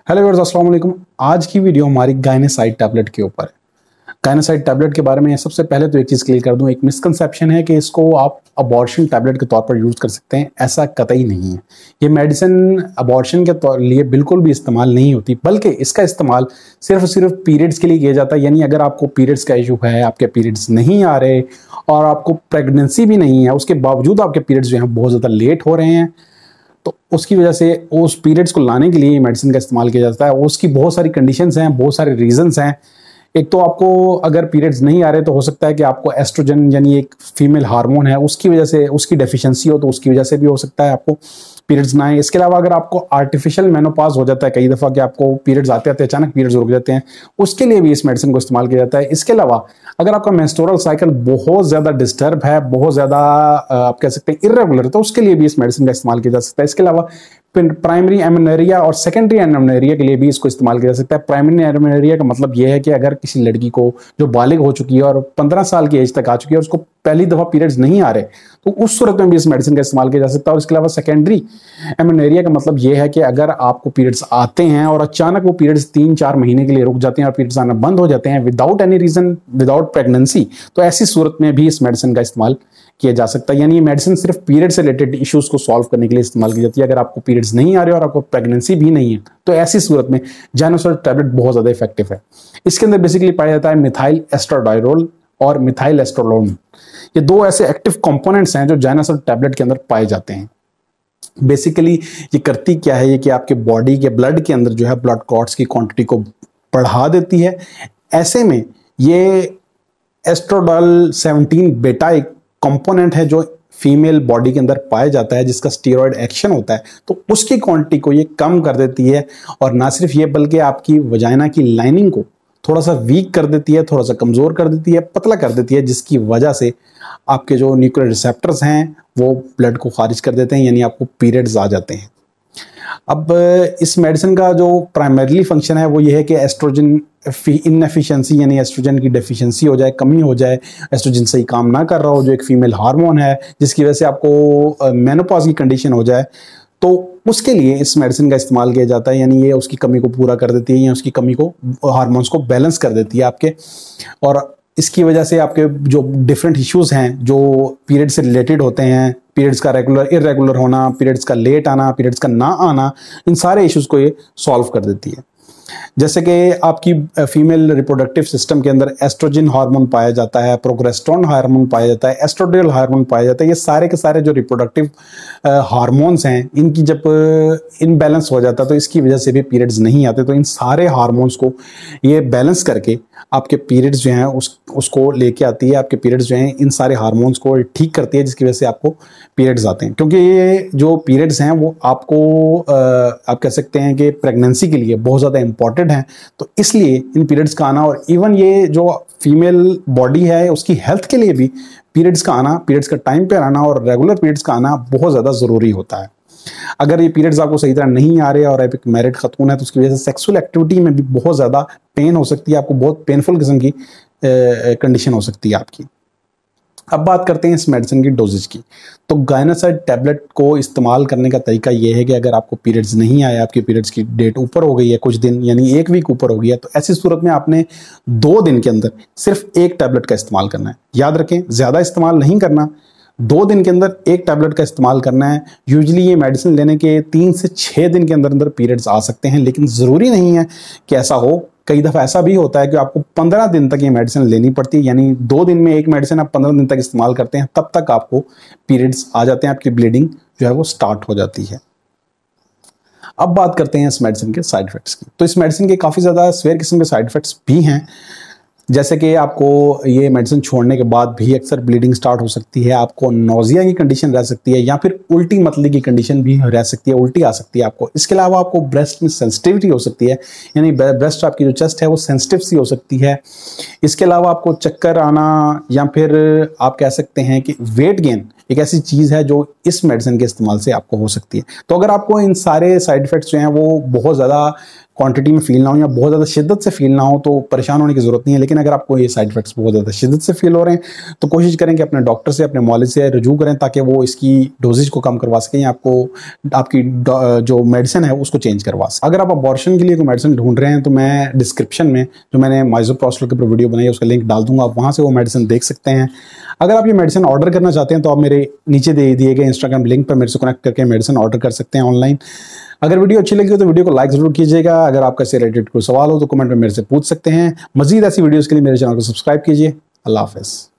Hello viewers, अस्सलाम वालेकुम। आज की वीडियो हमारी गायनेसाइड टैबलेट के ऊपर है। गायनेसाइड टैबलेट के बारे में सबसे पहले तो एक चीज़ क्लियर कर दूं, एक मिसकंसेप्शन है कि इसको आप अबॉर्शन टैबलेट के तौर पर यूज़ कर सकते हैं। ऐसा कतई नहीं है। ये मेडिसिन अबॉर्शन के लिए बिल्कुल भी इस्तेमाल नहीं होती, बल्कि इसका इस्तेमाल सिर्फ और सिर्फ पीरियड्स के लिए किया जाता है। यानी अगर आपको पीरियड्स का इशू है, आपके पीरियड्स नहीं आ रहे और आपको प्रेगनेंसी भी नहीं है, उसके बावजूद आपके पीरियड्स जो हैं बहुत ज़्यादा लेट हो रहे हैं, तो उसकी वजह से उस पीरियड्स को लाने के लिए मेडिसिन का इस्तेमाल किया जाता है। उसकी बहुत सारी कंडीशंस हैं, बहुत सारे रीजंस हैं। एक तो आपको अगर पीरियड्स नहीं आ रहे तो हो सकता है कि आपको एस्ट्रोजन यानी एक फीमेल हार्मोन है उसकी वजह से उसकी डेफिशिएंसी हो, तो उसकी वजह से भी हो सकता है आपको पीरियड्स ना आए। इसके अलावा अगर आपको आर्टिफिशियल मेनोपॉज हो जाता है कई दफ़ा कि आपको पीरियड्स आते आते अचानक पीरियड्स रुक जाते हैं, उसके लिए भी इस मेडिसिन को इस्तेमाल किया जाता है। इसके अलावा अगर आपका मेंस्ट्रुअल साइकिल बहुत ज़्यादा डिस्टर्ब है, बहुत ज़्यादा आप कह सकते हैं इर्रेगुलर, तो उसके लिए भी इस मेडिसिन का इस्तेमाल किया जा सकता है। इसके अलावा प्राइमरी एमेनोरिया और सेकेंडरी एमेनोरिया के लिए भी इसको इस्तेमाल किया जा सकता है। प्राइमरी एमेनोरिया का मतलब यह है कि अगर किसी लड़की को जो बालिग हो चुकी है और 15 साल की एज तक आ चुकी है और उसको पहली दफा पीरियड्स नहीं आ रहे, तो उस सूरत में भी इस मेडिसिन का इस्तेमाल किया जा सकता है। और इसके अलावा सेकेंडरी एमेनोरिया का मतलब यह है कि अगर आपको पीरियड्स आते हैं और अचानक वो पीरियड्स 3-4 महीने के लिए रुक जाते हैं और पीरियड्स आना बंद हो जाते हैं without any reason, without pregnancy, तो ऐसी सूरत में भी इस मेडिसिन का इस्तेमाल किया जा सकता है। यानी ये मेडिसिन सिर्फ पीरियड से रिलेटेड इश्यूज को सॉल्व करने के लिए इस्तेमाल की जाती है। अगर आपको पीरियड्स नहीं आ रहे और आपको प्रेगनेंसी भी नहीं है, तो ऐसी सूरत में जाइनोसाइड टैबलेट बहुत ज्यादा इफेक्टिव है। इसके अंदर बेसिकली पाया जाता है मिथाइल एस्ट्राडायरोल और मिथाइल एस्ट्रोलोन। ये दो ऐसे एक्टिव कंपोनेंट्स हैं जो जाइनोसाइड टैबलेट के अंदर पाए जाते हैं। बेसिकली ये करती क्या है, ये कि आपके बॉडी के ब्लड के अंदर जो है ब्लड क्लॉट्स की क्वांटिटी को बढ़ा देती है। ऐसे में ये एस्ट्रोडाल 17 बेटा एक कंपोनेंट है जो फीमेल बॉडी के अंदर पाया जाता है, जिसका स्टीरॉयड एक्शन होता है, तो उसकी क्वांटिटी को ये कम कर देती है। और ना सिर्फ ये बल्कि आपकी वजाइना की लाइनिंग को थोड़ा सा वीक कर देती है, थोड़ा सा कमजोर कर देती है, पतला कर देती है, जिसकी वजह से आपके जो न्यूक्लियर रिसेप्टर्स हैं वो ब्लड को खारिज कर देते हैं, यानी आपको पीरियड्स आ जाते हैं। अब इस मेडिसिन का जो प्राइमरीली फंक्शन है वो ये है कि एस्ट्रोजन इनएफिशिएंसी यानी एस्ट्रोजन की डेफिशिएंसी हो जाए, कमी हो जाए, एस्ट्रोजन सही काम ना कर रहा हो, जो एक फीमेल हार्मोन है जिसकी वजह से आपको मेनोपॉज की कंडीशन हो जाए, तो उसके लिए इस मेडिसिन का इस्तेमाल किया जाता है। यानी ये उसकी कमी को पूरा कर देती है या उसकी कमी को, हार्मोन्स को बैलेंस कर देती है आपके। और इसकी वजह से आपके जो डिफरेंट इश्यूज हैं जो पीरियड से रिलेटेड होते हैं, पीरियड्स का रेगुलर इरेगुलर होना, पीरियड्स का लेट आना, पीरियड्स का ना आना, इन सारे इश्यूज को ये सॉल्व कर देती है। जैसे कि आपकी फीमेल रिप्रोडक्टिव सिस्टम के अंदर एस्ट्रोजन हार्मोन पाया जाता है, प्रोगेस्टेरोन हार्मोन पाया जाता है, एस्ट्रोडियल हार्मोन पाया जाता है। ये सारे के सारे जो रिप्रोडक्टिव हार्मोन्स हैं, इनकी जब इनबैलेंस हो जाता है तो इसकी वजह से भी पीरियड्स नहीं आते। तो इन सारे हार्मोन्स को ये बैलेंस करके आपके पीरियड्स जो हैं उसको लेके आती है। आपके पीरियड्स जो हैं इन सारे हार्मोन्स को ठीक करती है, जिसकी वजह से आपको पीरियड्स आते हैं। क्योंकि ये जो पीरियड्स हैं वो आपको आप कह सकते हैं कि प्रेगनेंसी के लिए बहुत ज़्यादा इंपॉर्टेंट हैं, तो इसलिए इन पीरियड्स का आना, और इवन ये जो फीमेल बॉडी है उसकी हेल्थ के लिए भी पीरियड्स का आना, पीरियड्स का टाइम पर आना और रेगुलर पीरियड्स का आना बहुत ज़्यादा ज़रूरी होता है। अगर ये पीरियड्स आपको सही तरह नहीं आ रहे और आप एक मैरिड खतून है तो उसकी वजह से सेक्सुअल एक्टिविटी में भी बहुत ज़्यादा पेन हो सकती है, आपको बहुत पेनफुल किस्म की कंडीशन हो सकती है आपकी। अब बात करते हैं इस मेडिसिन की डोजेज की। तो गायनेसाइड टैबलेट को इस्तेमाल करने का तरीका यह है कि अगर आपको पीरियड्स नहीं आए, आपके पीरियड्स की डेट ऊपर हो गई है कुछ दिन, यानी 1 वीक ऊपर हो गया, तो ऐसी सूरत में आपने 2 दिन के अंदर सिर्फ 1 टैबलेट का इस्तेमाल करना है। याद रखें, ज़्यादा इस्तेमाल नहीं करना, 2 दिन के अंदर 1 टैबलेट का इस्तेमाल करना है। यूजुअली ये मेडिसिन लेने के 3 से 6 दिन के अंदर अंदर पीरियड्स आ सकते हैं, लेकिन ज़रूरी नहीं है कि ऐसा हो। कई दफ़ा ऐसा भी होता है कि आपको 15 दिन तक ये मेडिसिन लेनी पड़ती है, यानी 2 दिन में 1 मेडिसिन आप 15 दिन तक इस्तेमाल करते हैं, तब तक आपको पीरियड्स आ जाते हैं, आपकी ब्लीडिंग जो है वो स्टार्ट हो जाती है। अब बात करते हैं इस मेडिसिन के साइड इफेक्ट्स की। तो इस मेडिसिन के काफ़ी ज़्यादा सीवियर किस्म के साइड इफेक्ट्स भी हैं, जैसे कि आपको ये मेडिसिन छोड़ने के बाद भी अक्सर ब्लीडिंग स्टार्ट हो सकती है, आपको नोजिया की कंडीशन रह सकती है, या फिर उल्टी मतली की कंडीशन भी रह सकती है, उल्टी आ सकती है आपको। इसके अलावा आपको ब्रेस्ट में सेंसिटिविटी हो सकती है, यानी ब्रेस्ट आपकी जो चेस्ट है वो सेंसिटिव सी हो सकती है। इसके अलावा आपको चक्कर आना, या फिर आप कह सकते हैं कि वेट गेन एक ऐसी चीज़ है जो इस मेडिसिन के इस्तेमाल से आपको हो सकती है। तो अगर आपको इन सारे साइड इफेक्ट्स जो हैं वो बहुत ज़्यादा क्वांटिटी में फील ना हो या बहुत ज़्यादा शिद्दत से फील ना हो तो परेशान होने की ज़रूरत नहीं है। लेकिन अगर आपको ये साइड इफेक्ट्स बहुत ज़्यादा शिद्दत से फील हो रहे हैं तो कोशिश करें कि अपने डॉक्टर से, अपने मौलिद से रुजू करें ताकि वो इसकी डोजेज को कम करवा सकें या आपको आपकी जो मेडिसिन है उसको चेंज करवा सकें। अगर आप अबॉर्शन के लिए कोई मेडिसिन ढूंढ रहे हैं तो मैं डिस्क्रिप्शन में जो मैंने माइज़ोप्रोस्टोल के ऊपर वीडियो बनाई है उसका लिंक डाल दूंगा, आप वहाँ से वो मेडिसिन देख सकते हैं। अगर आप ये मेडिसिन ऑर्डर करना चाहते हैं तो आप मेरे नीचे दिए गए इंस्टाग्राम लिंक पर मेरे से कनेक्ट करके मेडिसिन ऑर्डर कर सकते हैं ऑनलाइन। अगर वीडियो अच्छी लगी हो तो वीडियो को लाइक जरूर कीजिएगा। अगर आपका इससे रिलेटेड कोई सवाल हो तो कमेंट में मेरे से पूछ सकते हैं। मजीद ऐसी वीडियोस के लिए मेरे चैनल को सब्सक्राइब कीजिए। अल्लाह हाफ़िज़।